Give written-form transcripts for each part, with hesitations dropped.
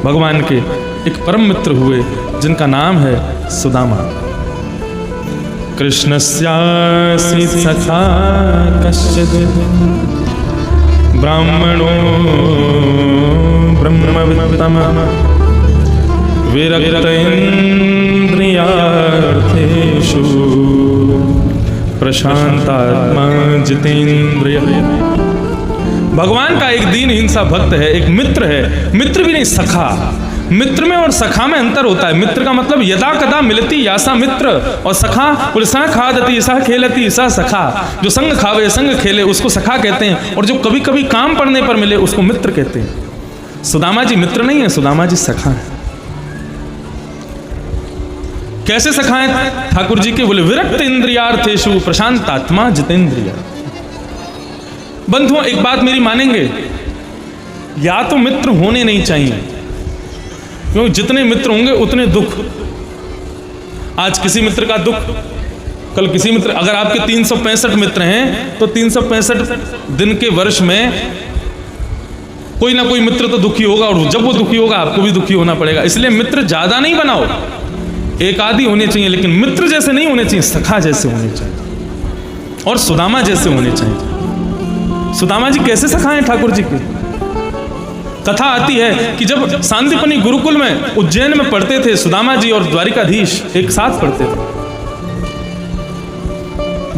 भगवान के एक परम मित्र हुए जिनका नाम है सुदामा। कृष्णस्यासि सखा कश्चित् ब्राह्मणो ब्रह्मवित्तमः विरक्त इन्द्रियार्थेषु प्रशांतात्मा जितेन्द्रियः। भगवान का एक दीनहीन सा भक्त है, एक मित्र है, मित्र भी नहीं सखा। मित्र में और सखा में अंतर होता है। मित्र का मतलब यदा कदा मिलती यासा मित्र, और सखा बोले सा खादती सा खेलती सा सखा। जो संग खावे संग खेले उसको सखा कहते हैं, और जो कभी कभी काम पड़ने पर मिले उसको मित्र कहते हैं। सुदामा जी मित्र नहीं है, सुदामा जी सखा है। कैसे सखा है ठाकुर जी के? बोले विरक्त इंद्रियार्थेषु प्रशांतात्मा जितेंद्रिय। बंधुओं एक बात मेरी मानेंगे, या तो मित्र होने नहीं चाहिए, क्योंकि जितने मित्र होंगे उतने दुख। आज किसी मित्र का दुख, कल किसी मित्र। अगर आपके 365 मित्र हैं तो 365 दिन के वर्ष में कोई ना कोई मित्र तो दुखी होगा, और जब वो दुखी होगा आपको भी दुखी होना पड़ेगा। इसलिए मित्र ज्यादा नहीं बनाओ, एक आदि होने चाहिए, लेकिन मित्र जैसे नहीं होने चाहिए, सखा जैसे होने चाहिए, और सुदामा जैसे होने चाहिए। सुदामा जी कैसे सखा हैं ठाकुर जी के? कथा आती है कि जब सांदीपनी गुरुकुल में उज्जैन में पढ़ते थे, सुदामा जी और द्वारिकाधीश एक साथ पढ़ते थे।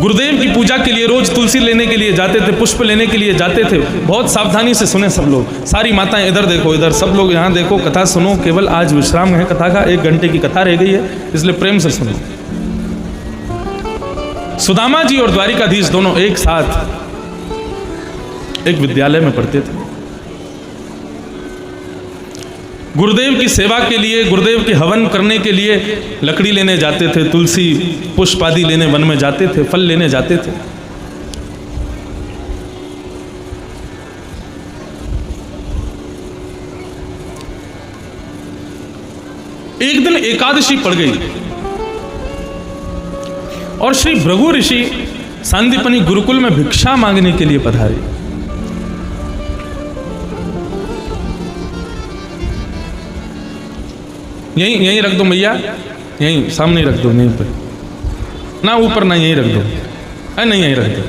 गुरुदेव की पूजा के लिए रोज तुलसी लेने के लिए जाते थे, पुष्प लेने के लिए जाते थे। बहुत सावधानी से सुने सब लोग, सारी माताएं इधर देखो, इधर सब लोग यहाँ देखो, कथा सुनो। केवल आज विश्राम है कथा का, 1 घंटे की कथा रह गई है, इसलिए प्रेम से सुनो। सुदामा जी और द्वारिकाधीश दोनों एक साथ एक विद्यालय में पढ़ते थे। गुरुदेव की सेवा के लिए, गुरुदेव के हवन करने के लिए लकड़ी लेने जाते थे, तुलसी पुष्प आदि लेने वन में जाते थे, फल लेने जाते थे। एक दिन एकादशी पड़ गई और श्री भृगु ऋषि सांदीपनी गुरुकुल में भिक्षा मांगने के लिए पधारे। यहीं रख दो भैया, यहीं सामने रख दो, यहीं पर ना, ऊपर ना, यहीं रख दो। अरे नहीं, यहीं रख दो।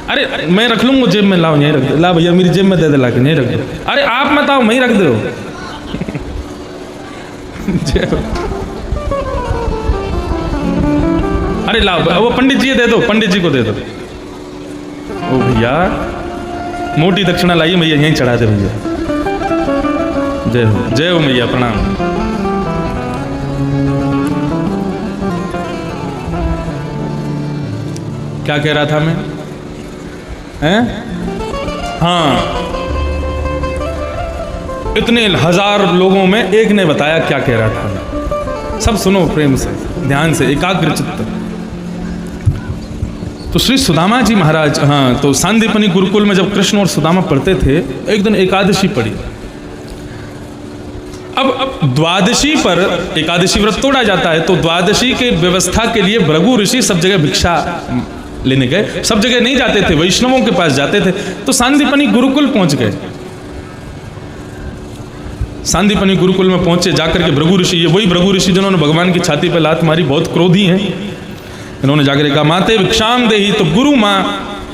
अरे मैं रख लूंगा जेब में, लाओ यहीं रख दो। ला भैया मेरी जेब में दे दे, ला के यहीं रख दो। अरे आप मत आओ, वहीं रख दो। अरे लाओ, वो पंडित जी दे दो, पंडित जी को दे दो। ओ भैया मोटी दक्षिणा लाइए भैया, यहीं चढ़ा दे भैया। जय हो, जय हो मैया, प्रणाम। क्या कह रहा था मैं? हैं? हाँ, इतने 1000 लोगों में एक ने बताया क्या कह रहा था। सब सुनो प्रेम से, ध्यान से, एकाग्र चित्त। तो श्री सुदामा जी महाराज, हाँ, तो सांदीपनी गुरुकुल में जब कृष्ण और सुदामा पढ़ते थे, एक दिन एकादशी पड़ी। अब द्वादशी पर एकादशी व्रत तोड़ा जाता है, तो द्वादशी के व्यवस्था के लिए भृगु ऋषि सब जगह भिक्षा लेने गए। सब जगह नहीं जाते थे, वैष्णवों के पास जाते थे। तो सांदीपनी गुरुकुल पहुंच गए। सांदीपनी गुरुकुल में पहुंचे, जाकर के भृगु ऋषि, ये वही भृगु ऋषि जिन्होंने भगवान की छाती पर लात मारी, बहुत क्रोधी हैं। इन्होंने जाकर कहा माते भिक्षाम देही। तो गुरु माँ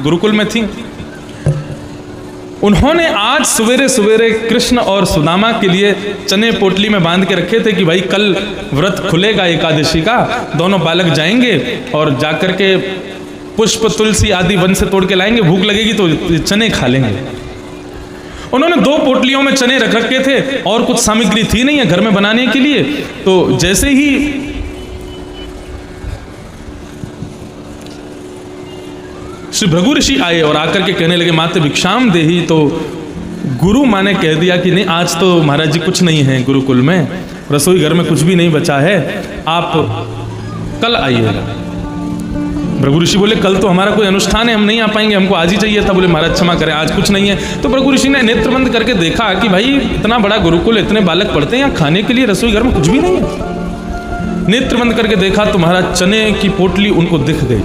गुरुकुल में थी। उन्होंने आज सवेरे सवेरे कृष्ण और सुदामा के लिए चने पोटली में बांध के रखे थे कि भाई कल व्रत खुलेगा एकादशी का, दोनों बालक जाएंगे और जाकर के पुष्प तुलसी आदि वन से तोड़ के लाएंगे, भूख लगेगी तो चने खा लेंगे। उन्होंने 2 पोटलियों में चने रख रखे थे और कुछ सामग्री थी नहीं है घर में बनाने के लिए। तो जैसे ही श्री भृगु ऋषि आए और आकर के कहने लगे माते भिक्षाम देही, तो गुरु माँ ने कह दिया कि नहीं, आज तो महाराज जी कुछ नहीं है गुरुकुल में, रसोई घर में कुछ भी नहीं बचा है, आप कल आइएगा। भृगु ऋषि बोले कल तो हमारा कोई अनुष्ठान है, हम नहीं आ पाएंगे, हमको आज ही चाहिए था। बोले महाराज क्षमा करें, आज कुछ नहीं है। तो भृगु ऋषि ने नेत्र बंद करके देखा कि भाई इतना बड़ा गुरुकुल, इतने बालक पढ़ते हैं, यहाँ खाने के लिए रसोई घर में कुछ भी नहीं है। नेत्र बंद करके देखा तो महाराज चने की पोटली उनको दिख गई।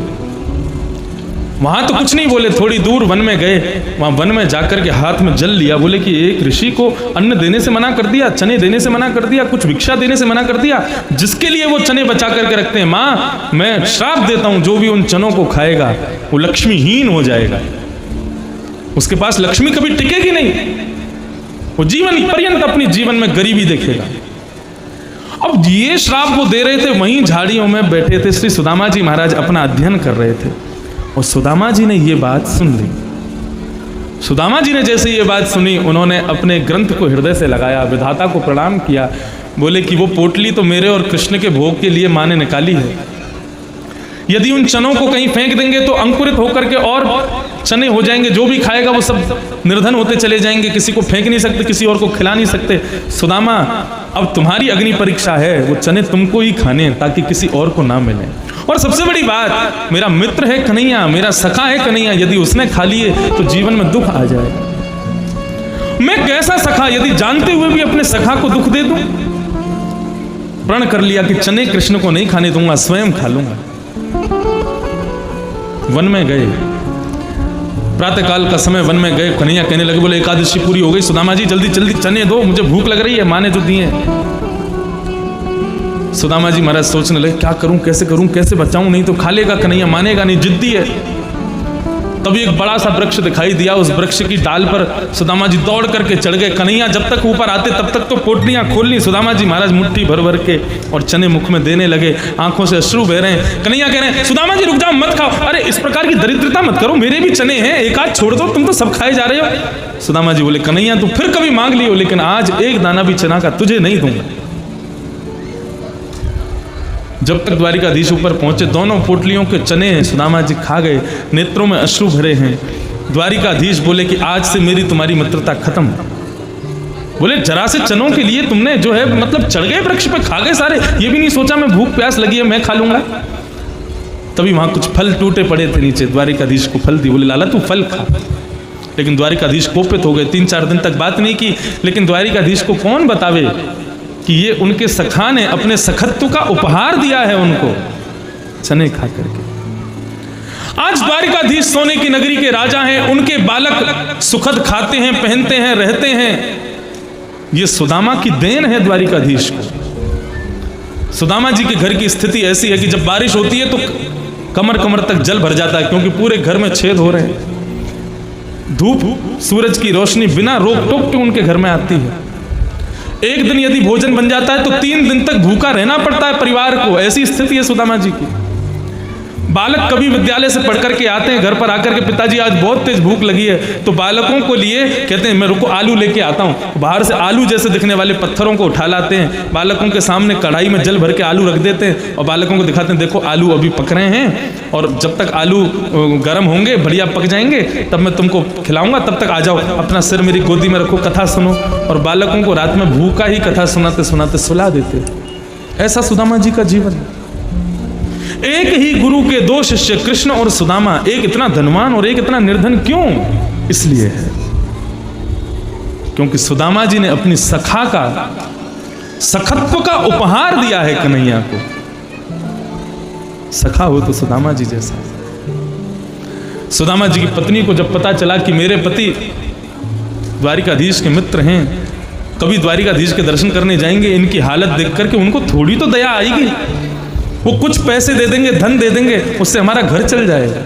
वहां तो कुछ नहीं बोले, थोड़ी दूर वन में गए, वहां वन में जाकर के हाथ में जल लिया, बोले कि एक ऋषि को अन्न देने से मना कर दिया, चने देने से मना कर दिया, कुछ भिक्षा देने से मना कर दिया, जिसके लिए वो चने बचा करके रखते हैं। माँ मैं श्राप देता हूं, जो भी उन चनों को खाएगा वो लक्ष्मीहीन हो जाएगा, उसके पास लक्ष्मी कभी टिकेगी नहीं, वो जीवन पर्यंत अपनी जीवन में गरीबी देखेगा। अब ये श्राप वो दे रहे थे, वहीं झाड़ियों में बैठे थे श्री सुदामा जी महाराज अपना अध्ययन कर रहे थे, और सुदामा जी ने ये बात सुन ली। सुदामा जी ने जैसे ये बात सुनी, उन्होंने अपने ग्रंथ को हृदय से लगाया, विधाता को प्रणाम किया, बोले कि वो पोटली तो मेरे और कृष्ण के भोग के लिए माँ ने निकाली है, यदि उन चनों को कहीं फेंक देंगे तो अंकुरित होकर के और चने हो जाएंगे, जो भी खाएगा वो सब निर्धन होते चले जाएंगे, किसी को फेंक नहीं सकते, किसी और को खिला नहीं सकते। सुदामा अब तुम्हारी अग्नि परीक्षा है, वो चने तुमको ही खाने हैं ताकि किसी और को ना मिले। और सबसे बड़ी बात, मेरा मित्र है कन्हैया, मेरा सखा है कन्हैया, यदि उसने खा लिए तो जीवन में दुख आ जाएगा। मैं कैसा सखा, यदि जानते हुए भी अपने सखा को दुख दे दूं? प्रण कर लिया कि चने कृष्ण को नहीं खाने दूंगा, स्वयं खा लूंगा। वन में गए, प्रातः काल का समय, वन में गए, कन्हैया कहने लगे, बोले एकादशी पूरी हो गई, सुदामा जी जल्दी जल्दी चने दो, मुझे भूख लग रही है, माँ ने जो दिए। सुदामा जी महाराज सोचने लगे क्या करूं, कैसे बचाऊं, नहीं तो खा लेगा कन्हैया, मानेगा नहीं, जिद्दी है। तभी एक बड़ा सा वृक्ष दिखाई दिया, उस वृक्ष की डाल पर सुदामा जी दौड़ करके चढ़ गए। कन्हैया जब तक ऊपर आते तब तक तो पोटलियां खोल ली, सुदामा जी महाराज मुट्ठी भर भर के और चने मुख में देने लगे, आंखों से अश्रु बह रहे हैं। कन्हैया कह रहे हैं सुदामा जी रुक जाओ, मत खाओ, अरे इस प्रकार की दरिद्रता मत करो, मेरे भी चने हैं, एक आध छोड़ दो, तुम तो सब खाए जा रहे हो। सुदामा जी बोले कन्हैया तू फिर कभी मांग लियो, लेकिन आज एक दाना भी चना का तुझे नहीं दूंगा। जब तक द्वारिकाधीश ऊपर पहुंचे, दोनों पोटलियों के चने सुदामा जी खा गए, नेत्रों में अश्रु भरे हैं। द्वारिकाधीश बोले कि आज से मेरी तुम्हारी मित्रता खत्म। बोले जरा से चनों के लिए तुमने जो है मतलब चढ़ गए वृक्ष पे, खा गए सारे, ये भी नहीं सोचा मैं भूख प्यास लगी है मैं खा लूंगा। तभी वहां कुछ फल टूटे पड़े थे नीचे, द्वारिकाधीश को फल दिए, बोले लाला तू फल खा। लेकिन द्वारिकाधीश कोपित हो गए, 3-4 दिन तक बात नहीं की। लेकिन द्वारिकाधीश को कौन बतावे कि ये उनके सखा ने अपने सखत्व का उपहार दिया है उनको, चने खा करके। आज द्वारिकाधीश सोने की नगरी के राजा हैं, उनके बालक सुखद खाते हैं, पहनते हैं, रहते हैं। ये सुदामा की देन है द्वारिकाधीश को। सुदामा जी के घर की स्थिति ऐसी है कि जब बारिश होती है तो कमर कमर तक जल भर जाता है, क्योंकि पूरे घर में छेद हो रहे हैं। धूप सूरज की रोशनी बिना रोक टोक के उनके घर में आती है। एक दिन यदि भोजन बन जाता है तो 3 दिन तक भूखा रहना पड़ता है परिवार को, ऐसी स्थिति है सुदामा जी की। बालक कभी विद्यालय से पढ़ करके आते हैं, घर पर आकर के पिताजी आज बहुत तेज भूख लगी है, तो बालकों को लिए कहते हैं मैं रुको आलू लेके आता हूँ। बाहर से आलू जैसे दिखने वाले पत्थरों को उठा लाते हैं, बालकों के सामने कढ़ाई में जल भर के आलू रख देते हैं और बालकों को दिखाते हैं देखो आलू अभी पक रहे हैं, और जब तक आलू गर्म होंगे बढ़िया पक जाएंगे तब मैं तुमको खिलाऊंगा, तब तक आ जाओ, अपना सिर मेरी गोदी में रखो, कथा सुनो। और बालकों को रात में भूखा ही कथा सुनाते सुनाते सुला देते। ऐसा सुदामा जी का जीवन है। एक ही गुरु के 2 शिष्य कृष्ण और सुदामा, एक इतना धनवान और एक इतना निर्धन क्यों? इसलिए है क्योंकि सुदामा जी ने अपनी सखा का सखत्व का उपहार दिया है कन्हैया को। सखा हो तो सुदामा जी जैसा। सुदामा जी की पत्नी को जब पता चला कि मेरे पति द्वारिकाधीश के मित्र हैं, कभी द्वारिकाधीश के दर्शन करने जाएंगे, इनकी हालत देख करके उनको थोड़ी तो दया आएगी, वो कुछ पैसे दे देंगे, धन दे देंगे, उससे हमारा घर चल जाएगा।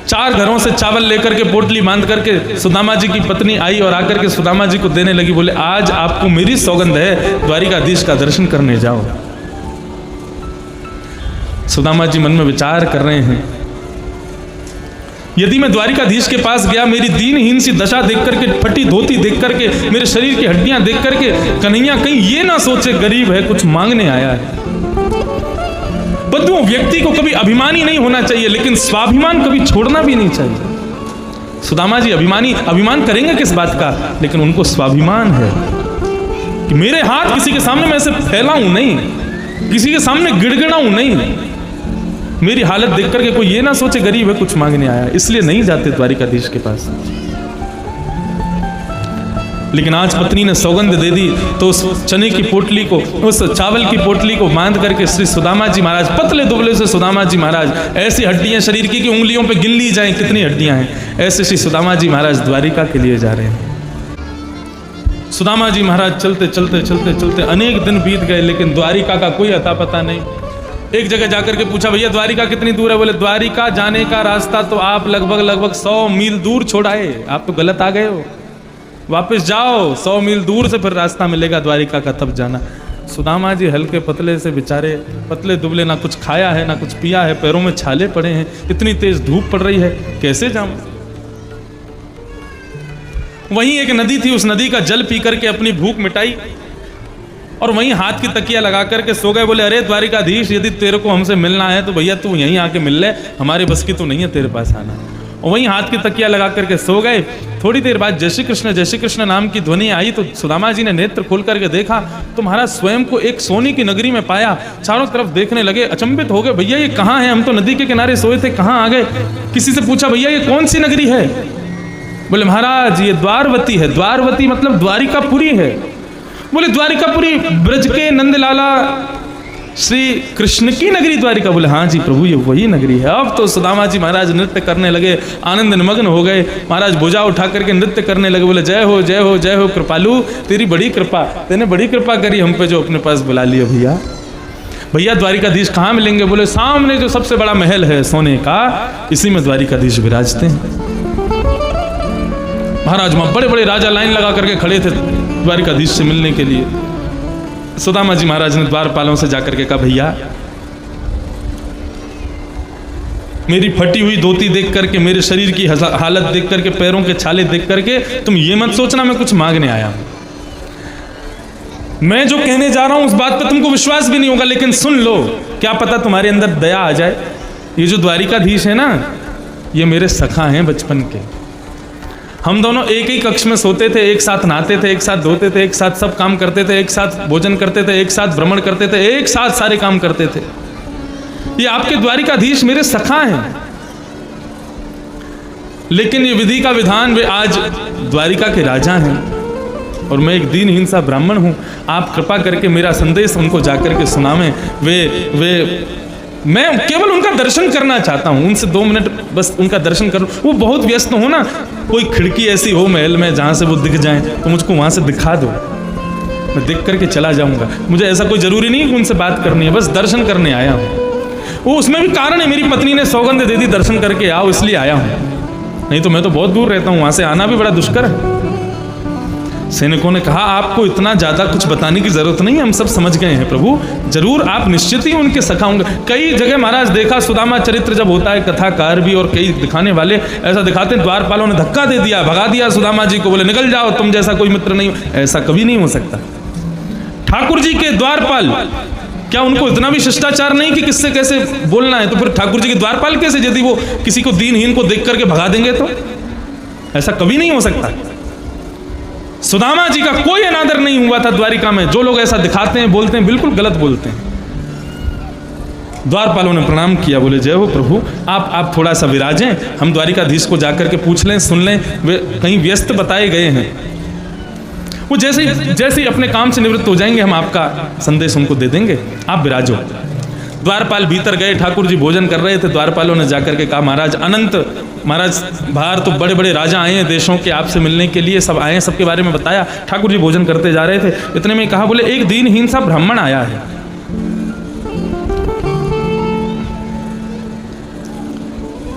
4 घरों से चावल लेकर के पोटली बांध करके सुदामा जी की पत्नी आई और आकर के सुदामा जी को देने लगी। बोले आज आपको मेरी सौगंध है, द्वारिकाधीश का दर्शन करने जाओ। सुदामा जी मन में विचार कर रहे हैं, यदि मैं द्वारिकाधीश के पास गया, मेरी दीनहीन सी दशा देख करके, फटी धोती देख करके, मेरे शरीर की हड्डियां देख करके कन्हैया कहीं ये ना सोचे गरीब है कुछ मांगने आया है। बंधुओं, व्यक्ति को कभी अभिमानी नहीं होना चाहिए, लेकिन स्वाभिमान कभी छोड़ना भी नहीं चाहिए। सुदामा जी अभिमान करेंगे किस बात का, लेकिन उनको स्वाभिमान है कि मेरे हाथ किसी के सामने मैं ऐसे फैलाऊं नहीं, किसी के सामने गिड़गिड़ाऊं नहीं, मेरी हालत देख करके कोई ये ना सोचे गरीब है कुछ मांगने आया, इसलिए नहीं जाते द्वारिकाधीश के पास। लेकिन आज पत्नी ने सौगंध दे दी तो उस चने की पोटली को, उस चावल की पोटली को बांध करके श्री सुदामा जी महाराज, पतले दुबले से सुदामा जी महाराज, ऐसी हड्डियां शरीर की कि उंगलियों पे गिन ली जाएं कितनी हड्डियां हैं, ऐसे श्री सुदामा जी महाराज द्वारिका के लिए जा रहे हैं। सुदामा जी महाराज चलते चलते चलते चलते अनेक दिन बीत गए, लेकिन द्वारिका का कोई अता पता नहीं। एक जगह जाकर के पूछा, भैया द्वारिका कितनी दूर है? बोले द्वारिका जाने का रास्ता तो आप लगभग 100 मील दूर छोड़ आए, आप तो गलत आ गए हो, वापस जाओ, 100 मील दूर से फिर रास्ता मिलेगा द्वारिका का, तब जाना। सुदामा जी हल्के पतले से बेचारे, पतले दुबले, ना कुछ खाया है ना कुछ पिया है, पैरों में छाले पड़े हैं, इतनी तेज धूप पड़ रही है, कैसे जाऊं? वहीं एक नदी थी, उस नदी का जल पी करके अपनी भूख मिटाई और वहीं हाथ की तकिया लगा करके सो गए। बोले अरे द्वारिकाधीश, यदि तेरे को हमसे मिलना है तो भैया तू यहीं आके मिल ले, हमारे बस की तो नहीं है तेरे पास आना। और वहीं हाथ की तकिया लगा करके सो गए। थोड़ी देर बाद जय श्री कृष्ण नाम की ध्वनि आई तो सुदामा जी ने नेत्र खोल करके देखा तो महाराज स्वयं को एक सोने की नगरी में पाया। चारों तरफ देखने लगे, अचंभित हो गए, भैया ये कहाँ है? हम तो नदी के किनारे सोए थे, कहाँ आ गए? किसी से पूछा, भैया ये कौन सी नगरी है? बोले महाराज ये द्वारवती है। द्वारवती मतलब द्वारिकापुरी है। बोले द्वारिकापुरी ब्रज के नंदलाला श्री कृष्ण की नगरी द्वारिका? बोले हाँ जी प्रभु ये वही नगरी है। अब तो सुदामा जी महाराज नृत्य करने लगे, आनंद निमग्न हो गए। महाराज भुजा उठा करके नृत्य करने लगे। बोले जय हो जय हो जय हो कृपालु, तेरी बड़ी कृपा, तेने बड़ी कृपा करी हम पे जो अपने पास बुला लिया। भैया भैया द्वारिकाधीश कहाँ मिलेंगे? बोले सामने जो सबसे बड़ा महल है सोने का, इसी में द्वारिकाधीश विराजते हैं। महाराज वहां बड़े बड़े राजा लाइन लगा करके खड़े थे द्वारिकाधीश से मिलने के लिए। सुदामा जी महाराज ने द्वारपालों से जाकर के कहा, भैया मेरी फटी हुई धोती देख करके, मेरे शरीर की हालत देख करके, पैरों के छाले देख करके तुम ये मत सोचना मैं कुछ मांगने आया हूं। मैं जो कहने जा रहा हूं उस बात पर तुमको विश्वास भी नहीं होगा, लेकिन सुन लो, क्या पता तुम्हारे अंदर दया आ जाए। ये जो द्वारिकाधीश है ना, ये मेरे सखा हैं बचपन के। हम दोनों एक ही कक्ष में सोते थे, एक साथ नहाते थे, एक साथ धोते थे, एक साथ सब काम करते थे, एक साथ भोजन करते थे, एक साथ भ्रमण करते थे, एक साथ सारे काम करते थे। ये आपके द्वारिकाधीश मेरे सखा हैं। लेकिन ये विधि का विधान, वे आज द्वारिका के राजा हैं और मैं एक दीनहीन सा ब्राह्मण हूं। आप कृपा करके मेरा संदेश उनको जाकर के सुनावें। वे मैं केवल उनका दर्शन करना चाहता हूं, उनसे 2 मिनट बस उनका दर्शन कर। वो बहुत व्यस्त हो ना, कोई खिड़की ऐसी हो महल में जहां से वो दिख जाएं तो मुझको वहां से दिखा दो, मैं देख करके चला जाऊंगा। मुझे ऐसा कोई जरूरी नहीं कि उनसे बात करनी है, बस दर्शन करने आया हूं। वो उसमें भी कारण है, मेरी पत्नी ने सौगंध दे दी दर्शन करके आओ, इसलिए आया हूं, नहीं तो मैं तो बहुत दूर रहता हूं, वहां से आना भी बड़ा दुष्कर है। सैनिकों ने कहा, आपको इतना ज्यादा कुछ बताने की जरूरत नहीं है, हम सब समझ गए हैं प्रभु। जरूर आप निश्चित ही उनके सखा होंगे। कई जगह महाराज देखा, सुदामा चरित्र जब होता है, कथाकार भी और कई दिखाने वाले ऐसा दिखाते हैं, द्वारपालों ने धक्का दे दिया, भगा दिया सुदामा जी को, बोले निकल जाओ, तुम जैसा कोई मित्र नहीं। ऐसा कभी नहीं हो सकता। ठाकुर जी के द्वारपाल, क्या उनको इतना भी शिष्टाचार नहीं कि किससे कैसे बोलना है? तो फिर ठाकुर जी के द्वारपाल कैसे, यदि वो किसी को दीनहीन को देख करके भगा देंगे तो? ऐसा कभी नहीं हो सकता। सुदामा जी का कोई अनादर नहीं हुआ था द्वारिका में। जो लोग ऐसा दिखाते हैं, बोलते हैं, बिल्कुल गलत बोलते हैं। द्वारपालों ने प्रणाम किया, बोले जय हो प्रभु, आप थोड़ा सा विराजें, हम द्वारिकाधीश को जाकर के पूछ लें, सुन लें, वे कहीं व्यस्त बताए गए हैं। वो जैसे ही अपने काम से निवृत्त हो जाएंगे, हम आपका संदेश उनको दे देंगे, आप विराजो। द्वारपाल भीतर गए, ठाकुर जी भोजन कर रहे थे। द्वारपालों ने जाकर के कहा, महाराज अनंत, महाराज बाहर तो बड़े बड़े राजा आए हैं देशों के आपसे मिलने के लिए, सब आए हैं, सबके बारे में बताया। ठाकुर जी भोजन करते जा रहे थे, इतने में कहा, बोले एक दीनहीन सा ब्राह्मण आया है।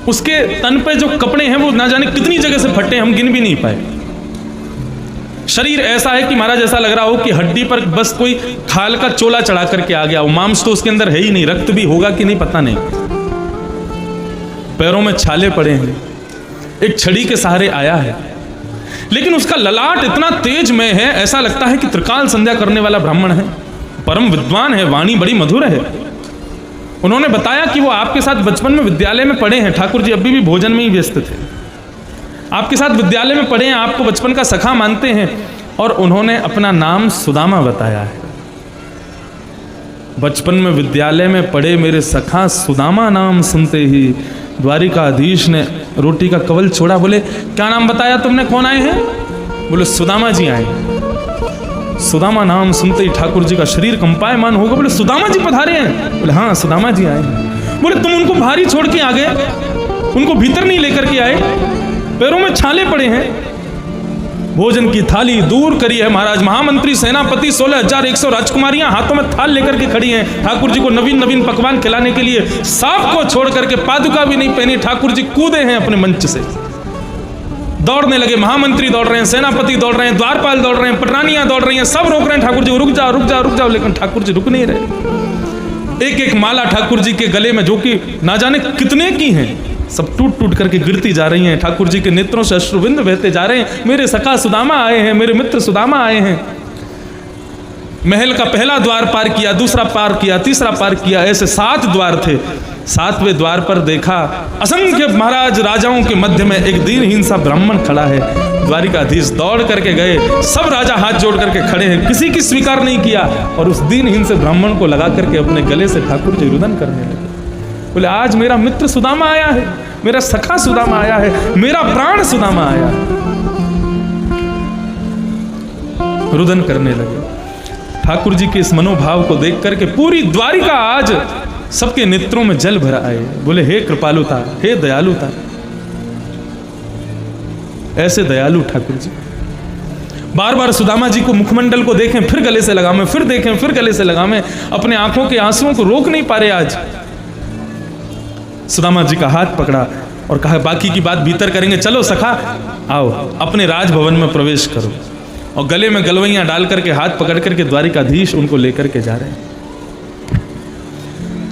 उसके तन पे जो कपड़े हैं वो ना जाने कितनी जगह से फटे, हम गिन भी नहीं पाए। शरीर ऐसा है कि महाराज ऐसा लग रहा हो कि हड्डी पर बस कोई खाल का चोला चढ़ा करके आ गया हो, मांस तो उसके अंदर है ही नहीं, रक्त भी होगा कि नहीं पता नहीं। पैरों में छाले पड़े हैं, एक छड़ी के सहारे आया है, लेकिन उसका ललाट इतना तेजमय है, ऐसा लगता है कि त्रिकाल संध्या करने वाला ब्राह्मण है, परम विद्वान है, वाणी बड़ी मधुर है। उन्होंने बताया कि वो आपके साथ बचपन में विद्यालय में पढ़े हैं। ठाकुर जी अभी भी भोजन में ही व्यस्त थे, आपके साथ विद्यालय में पढ़े हैं, आपको बचपन का सखा मानते हैं, और उन्होंने अपना नाम सुदामा बताया है। बचपन में विद्यालय में पढ़े मेरे सखा सुदामा नाम सुनते ही द्वारिकाधीश ने रोटी का कवल छोड़ा। बोले क्या नाम बताया तुमने, कौन आए हैं? बोले सुदामा जी आए। सुदामा नाम सुनते ही ठाकुर जी का शरीर कंपायमान होगा। बोले सुदामा जी पधारे हैं? बोले हाँ सुदामा जी आए हैं। बोले तुम उनको भारी छोड़ के आ गए, उनको भीतर नहीं लेकर के आए, पैरों में छाले पड़े हैं। भोजन की थाली दूर करी है महाराज, महामंत्री सेनापति 16,100 राजकुमारियां हाथों में थाल लेकर के खड़ी हैं ठाकुर जी को नवीन नवीन पकवान खिलाने के लिए। सांप को छोड़ करके पादुका भी नहीं पहनी, ठाकुर जी कूदे हैं अपने मंच से, दौड़ने लगे। महामंत्री दौड़ रहे हैं, सेनापति दौड़ रहे हैं, द्वारपाल दौड़ रहे हैं, पटरानियां दौड़ रही हैं, सब रोक रहे हैं ठाकुर जी को, रुक जाओ रुक जाओ रुक जाओ, लेकिन ठाकुर जी रुक नहीं रहे। एक एक माला ठाकुर जी के गले में, जो कि ना जाने कितने की हैं, सब टूट टूट करके गिरती जा रही हैं। ठाकुर जी के नेत्रों से अश्रुबिंद बहते जा रहे हैं। मेरे सखा सुदामा आए हैं, मेरे मित्र सुदामा आए हैं। महल का पहला द्वार पार किया, दूसरा पार किया, तीसरा पार किया, ऐसे 7 द्वार थे। 7वें द्वार पर देखा असंख्य महाराज राजाओं के मध्य में एक दीनहीन सा ब्राह्मण खड़ा है। द्वारिकाधीश दौड़ करके गए, सब राजा हाथ जोड़ करके खड़े हैं, किसी की स्वीकार नहीं किया, और उस दीनहीन से ब्राह्मण को लगा करके अपने गले से ठाकुर जी रुदन करने लगे। बोले आज मेरा मित्र सुदामा आया है, मेरा सखा सुदामा आया है, मेरा प्राण सुदामा आया है। रुदन करने लगे। ठाकुर जी के इस मनोभाव को देख करके पूरी द्वारिका आज सबके नेत्रों में जल भरा आए। बोले हे कृपालुता, हे दयालुता, ऐसे दयालु ठाकुर जी। बार बार सुदामा जी को मुखमंडल को देखें, फिर गले से लगावें, फिर देखें, फिर गले से लगावें, अपने आंखों के आंसुओं को रोक नहीं पा रहे। आज सुदामा जी का हाथ पकड़ा और कहा बाकी की बात भीतर करेंगे, चलो सखा आओ अपने राजभवन में प्रवेश करो। और गले में गलवैयां डाल करके हाथ पकड़ करके द्वारिकाधीश उनको लेकर के जा रहे हैं।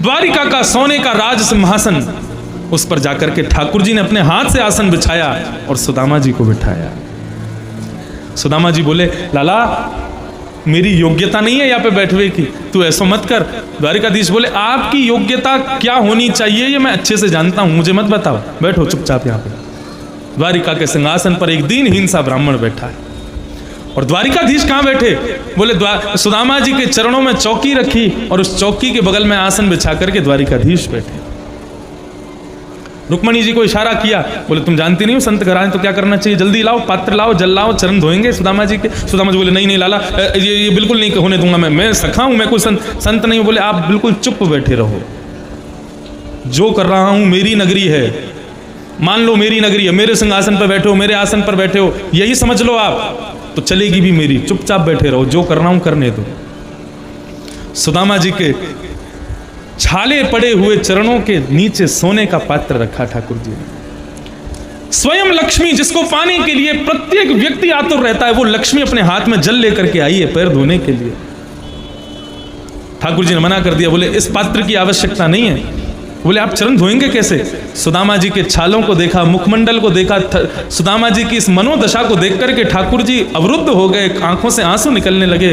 द्वारिका का सोने का राज सिंहासन, उस पर जाकर के ठाकुर जी ने अपने हाथ से आसन बिछाया और सुदामा जी को बिठाया। सुदामा जी बोले लाला मेरी योग्यता नहीं है यहाँ पे बैठने की, तू ऐसा मत कर। द्वारिकाधीश बोले आपकी योग्यता क्या होनी चाहिए ये मैं अच्छे से जानता हूं, मुझे मत बताओ, बैठो चुपचाप यहाँ पे। द्वारिका के सिंहासन पर एक दीनहीन सा ब्राह्मण बैठा है। और द्वारिकाधीश कहाँ बैठे? बोले सुदामा जी के चरणों में चौकी रखी और उस चौकी के बगल में आसन बिछा करके द्वारिकाधीश बैठे। रुक्मणी जी को इशारा किया, बोले तुम जानती नहीं हो संत घराने तो क्या करना चाहिए, जल्दी लाओ, पात्र लाओ, जल लाओ, चरण धोएंगे सुदामा जी के। सुदामा जी बोले नहीं नहीं लाला, ये बिल्कुल नहीं होने दूंगा, मैं सखा हूं, मैं कोई संत नहीं हूं। बोले आप बिल्कुल चुप बैठे रहो, जो कर रहा हूं मेरी नगरी है, मान लो मेरी नगरी है, मेरे सिंहासन पर बैठे हो, मेरे आसन पर बैठे हो, यही समझ लो आप, तो चलेगी भी मेरी। चुपचाप बैठे रहो, जो करना हूं करने दो। सुदामा जी के छाले पड़े हुए चरणों के नीचे सोने का पात्र रखा ठाकुर जी ने। स्वयं लक्ष्मी जिसको पाने के लिए प्रत्येक व्यक्ति आतुर रहता है, वो लक्ष्मी अपने हाथ में जल लेकर के आई है पैर धोने के लिए। ठाकुर जी ने मना कर दिया, बोले इस पात्र की आवश्यकता नहीं है। बोले आप चरण धोएंगे कैसे? सुदामा जी के छालों को देखा, मुखमंडल को देखा, सुदामा जी की इस मनोदशा को देख करके ठाकुर जी अवरुद्ध हो गए, आंखों से आंसू निकलने लगे।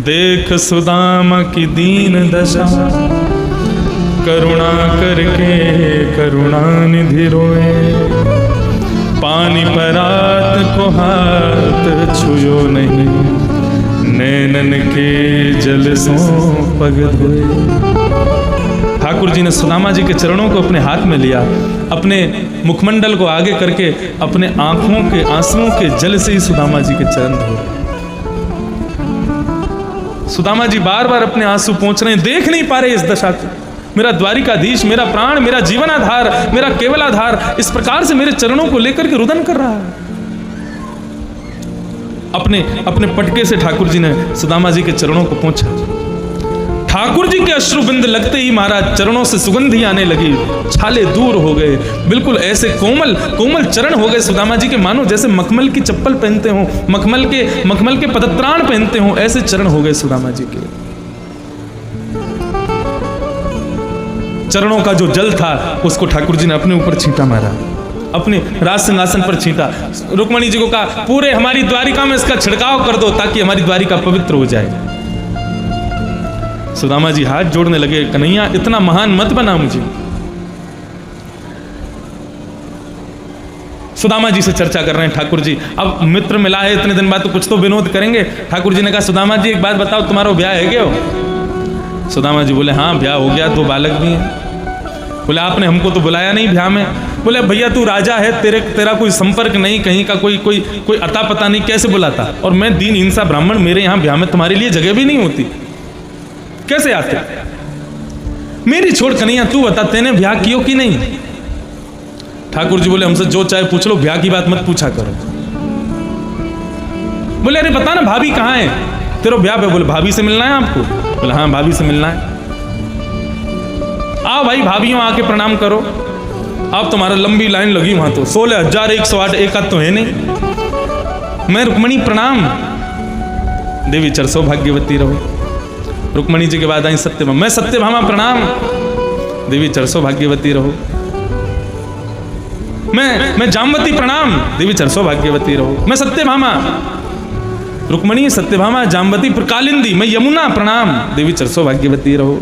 देख सुदामा की दीन दशा, करुणा करके करुणा निधि रोए, पानी परात को हाथ छुयो नहीं, नैनन के जल सो पग धोए। ठाकुर जी ने सुदामा जी के चरणों को अपने हाथ में लिया, अपने मुखमंडल को आगे करके अपने आंखों के आंसुओं के जल से ही सुदामा जी के चरण धोए। सुदामा जी बार बार अपने आंसू पोंछ रहे हैं, देख नहीं पा रहे इस दशा को। मेरा द्वारिकाधीश, मेरा प्राण, मेरा जीवन आधार, मेरा केवल आधार इस प्रकार से मेरे चरणों को लेकर के रुदन कर रहा है। अपने पटके से ठाकुर जी ने सुदामा जी के चरणों को पोंछा। ठाकुर जी के अश्रुबिंद लगते ही महाराज चरणों से सुगंधी आने लगी, छाले दूर हो गए, बिल्कुल ऐसे कोमल कोमल चरण हो गए सुदामा जी के, मानो जैसे मखमल की चप्पल पहनते हो, मखमल के पदत्राण पहनते हो, ऐसे चरण हो गए सुदामा जी के। चरणों का जो जल था उसको ठाकुर जी ने अपने ऊपर छींटा मारा, अपने राज सिंहासन पर छींटा। रुक्मणी जी को कहा पूरे हमारी द्वारिका में इसका छिड़काव कर दो ताकि हमारी द्वारिका पवित्र हो जाए। सुदामा जी हाथ जोड़ने लगे, कन्हैया इतना महान मत बना मुझे। सुदामा जी से चर्चा कर रहे हैं ठाकुर जी, अब मित्र मिला है इतने दिन बाद तो कुछ तो विनोद करेंगे। ठाकुर जी ने कहा सुदामा जी एक बात बताओ, तुम्हारा ब्याह है क्या हो? सुदामा जी बोले हाँ ब्याह हो गया, 2 बालक भी हैं। बोले आपने हमको तो बुलाया नहीं ब्याह में। बोले भैया तू राजा है, तेरा कोई संपर्क नहीं, कहीं का कोई अता पता नहीं, कैसे बुलाता? और मैं दीन हिंसा ब्राह्मण, मेरे यहाँ ब्याह में तुम्हारे लिए जगह भी नहीं होती, कैसे आते? मेरी छोड़ कन्हैया, तू बता तेने ब्याह कियो कि नहीं? ठाकुर जी बोले हमसे जो चाहे पूछ लो, ब्याह की बात मत पूछा करो। बोले अरे बता ना भाभी कहाँ है, तेरा ब्याह पे? बोले भाभी से मिलना है आपको? बोले हाँ भाभी से मिलना है। आओ भाई भाभीयों, आके प्रणाम करो। अब तुम्हारा लंबी लाइन लगी वहां, तो 16,108 एक आध तो है नहीं। मैं रुक्मणी प्रणाम। देवी चर सौभाग्यवती रहो। रुक्मणी जी के बाद आई सत्यभामा, मैं सत्यभामा प्रणाम। देवी चर सौभाग्यवती रहो। मैं जामवती प्रणाम। देवी चर सौभाग्यवती रहो। मैं सत्यभामा, रुक्मणी, सत्यभामा, जामवती, कालिंदी, मैं यमुना प्रणाम। देवी चर सौभाग्यवती रहो।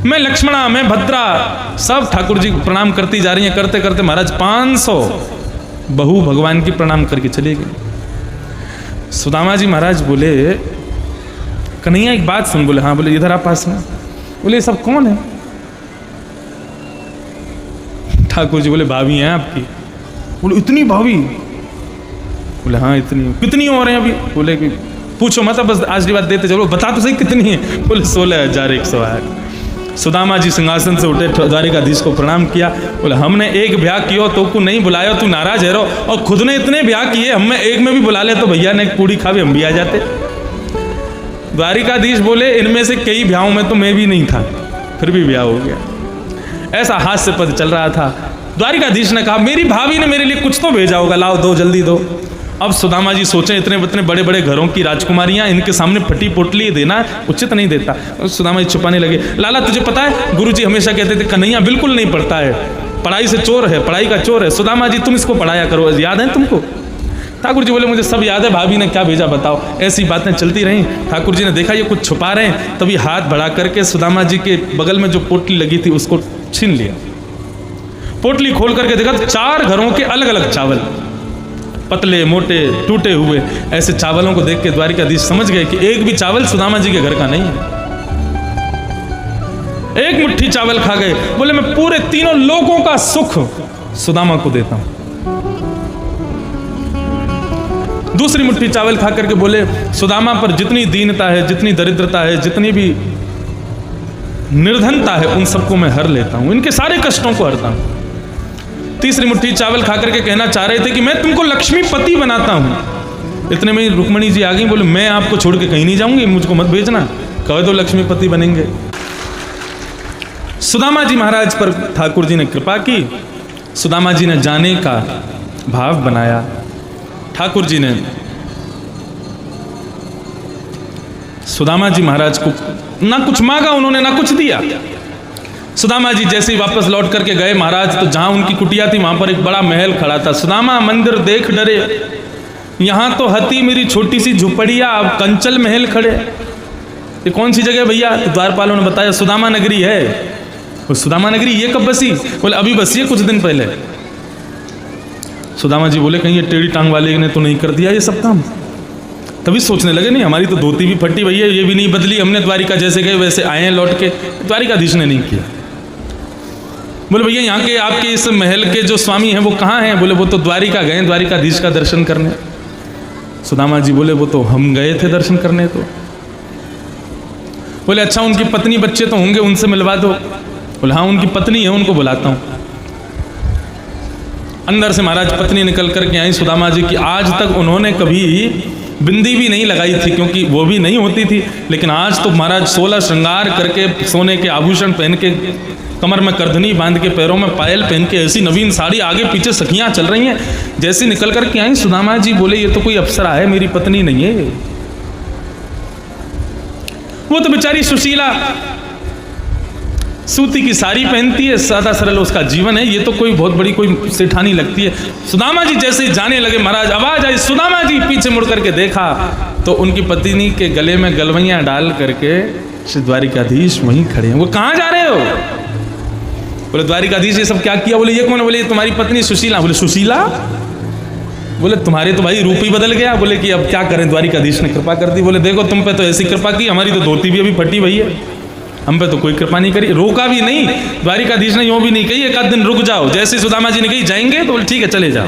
मैं लक्ष्मणा, मैं भद्रा, सब ठाकुर जी प्रणाम करती जा रही हैं। करते करते महाराज 500 बहू भगवान की प्रणाम करके चले गए। सुदामा जी महाराज बोले कन्हैया एक बात सुन। बोले हाँ। बोले इधर आप पास में। बोले सब कौन है? ठाकुर जी बोले भाभी हैं आपकी। बोले इतनी भाभी? बोले हाँ इतनी। कितनी हो रहे हैं अभी? बोले कि पूछो मत, बस आशीर्वाद देते चलो। बता तो सही कितनी है? बोले 16,108। सुदामा जी सिंहासन से उठे, द्वारिकाधीश को प्रणाम किया। बोले हमने एक ब्याह किया तो को नहीं बुलाया, तू नाराज है रो, और खुद ने इतने ब्याह किए, हमें एक में भी बुला ले तो भैया ने एक पूड़ी खावे हम भी आ जाते। द्वारिकाधीश बोले इनमें से कई ब्याहों में तो मैं भी नहीं था, फिर भी ब्याह हो गया। ऐसा हास्य पद चल रहा था। द्वारिकाधीश ने कहा मेरी भाभी ने मेरे लिए कुछ तो भेजा होगा, लाओ दो जल्दी दो। अब सुदामा जी सोचे इतने बड़े बड़े घरों की राजकुमारियां, इनके सामने फटी पोटली देना उचित नहीं देता। सुदामा जी छुपाने लगे। लाला तुझे पता है गुरुजी हमेशा कहते थे कन्हैया बिल्कुल नहीं पढ़ता है, पढ़ाई से चोर है, पढ़ाई का चोर है। सुदामा जी तुम इसको पढ़ाया करो, याद है तुमको? ठाकुर जी बोले मुझे सब याद है, भाभी ने क्या भेजा बताओ। ऐसी बातें चलती रहीं। ठाकुर जी ने देखा ये कुछ छुपा रहे हैं, तभी हाथ बढ़ा करके सुदामा जी के बगल में जो पोटली लगी थी उसको छीन लिया। पोटली खोल करके देखा तो 4 घरों के अलग अलग चावल, पतले मोटे टूटे हुए। ऐसे चावलों को देख के द्वारिकाधीश समझ गए कि एक भी चावल सुदामा जी के घर का नहीं है। एक मुट्ठी चावल खा गए। बोले मैं पूरे 3 लोगों का सुख सुदामा को देता हूं। दूसरी मुट्ठी चावल खा करके बोले सुदामा पर जितनी दीनता है, जितनी दरिद्रता है, जितनी भी निर्धनता है, उन सबको मैं हर लेता हूं, इनके सारे कष्टों को हरता हूं। तीसरी मुट्ठी चावल खा करके कहना चाह रहे थे कि मैं तुमको लक्ष्मीपति बनाता हूं। इतने में रुक्मणी जी आ गई। बोले मैं आपको छोड़ के कहीं नहीं जाऊंगी, मुझको मत भेजना, कहो तो लक्ष्मीपति बनेंगे। सुदामा जी महाराज पर ठाकुर जी ने कृपा की। सुदामा जी ने जाने का भाव बनाया। ठाकुर जी ने सुदामा जी महाराज को ना कुछ मांगा उन्होंने, ना कुछ दिया। सुदामा जी जैसे ही वापस लौट करके गए महाराज, तो जहां उनकी कुटिया थी वहां पर एक बड़ा महल खड़ा था। सुदामा मंदिर देख डरे, यहां तो हती मेरी छोटी सी झुपड़िया, अब कंचल महल खड़े। ये कौन सी जगह भैया? तो द्वारपालों ने बताया सुदामा नगरी है। वो सुदामा नगरी ये कब बसी? बोले अभी बसी है कुछ दिन पहले। सुदामा जी बोले कहीं ये टेढ़ी टांग वाले ने तो नहीं कर दिया ये सब काम? तभी सोचने लगे नहीं हमारी तो धोती भी फटी भैया, ये भी नहीं बदली, हमने द्वारिका जैसे गए वैसे आए हैं लौट के। द्वारिकाधीश ने नहीं किया। बोले भैया यहाँ के आपके इस महल के जो स्वामी हैं वो कहाँ हैं? बोले वो तो द्वारिका गए द्वारिकाधीश का दर्शन करने। सुदामा जी बोले वो तो हम गए थे दर्शन करने। तो बोले अच्छा उनकी पत्नी बच्चे तो होंगे, उनसे मिलवा दो। बोले हाँ उनकी पत्नी है, उनको बुलाता हूँ। अंदर से महाराज पत्नी निकल करके आई सुदामा जी की। आज तक उन्होंने कभी बिंदी भी नहीं लगाई थी, क्योंकि वो भी नहीं होती थी, लेकिन आज तो महाराज 16 श्रृंगार करके, सोने के आभूषण पहन के, कमर में करधनी बांध के, पैरों में पायल पहन के, ऐसी नवीन साड़ी, आगे पीछे सखियां चल रही हैं। जैसे निकल करके आई सुदामा जी बोले ये तो कोई अप्सरा है, मेरी पत्नी नहीं है। वो तो बेचारी सुशीला सूती की साड़ी पहनती है, सादा सरल उसका जीवन है, ये तो कोई बहुत बड़ी कोई सेठानी लगती है। सुदामा जी जैसे ही जाने लगे महाराज आवाज आई सुदामा जी, पीछे मुड़ करके देखा तो उनकी पत्नी के गले में गलवैयां डाल करके श्री द्वारिकाधीश वहीं खड़े हैं। वो कहाँ जा रहे हो? बोले द्वारिकाधीश ये सब क्या किया? बोले ये कौन है? बोले तुम्हारी पत्नी सुशीला। बोले सुशीला? बोले तुम्हारे तो भाई रूप ही बदल गया। बोले कि अब क्या करें, द्वारिकाधीश ने कृपा कर दी। बोले देखो तुम पे तो ऐसी कृपा की, हमारी तो धोती भी अभी फटी हुई है। हम पे तो कोई कृपा नहीं करी, रोका भी नहीं। द्वारिकाधीश ने यूं भी नहीं कही एक आध दिन रुक जाओ, जैसे सुदामा जी ने कही जाएंगे तो बोले ठीक है चले जाओ।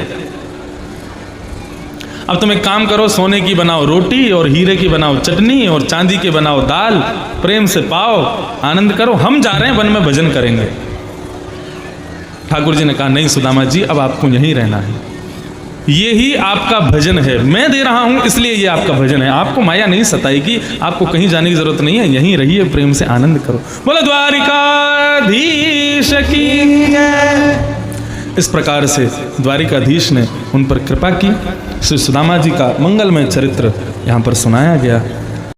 अब तुम एक काम करो, सोने की बनाओ रोटी और हीरे की बनाओ चटनी और चांदी के बनाओ दाल, प्रेम से पाओ, आनंद करो, हम जा रहे हैं वन में भजन करेंगे। ठाकुर जी ने कहा नहीं सुदामा जी, अब आपको यहीं रहना है, यही आपका भजन है, मैं दे रहा हूं इसलिए ये आपका भजन है, आपको माया नहीं सताएगी, आपको कहीं जाने की जरूरत नहीं है, यहीं रहिए, प्रेम से आनंद करो। बोला द्वारिकाधीश की जय। इस प्रकार से द्वारिकाधीश ने उन पर कृपा की। श्री सुदामा जी का मंगलमय चरित्र यहाँ पर सुनाया गया।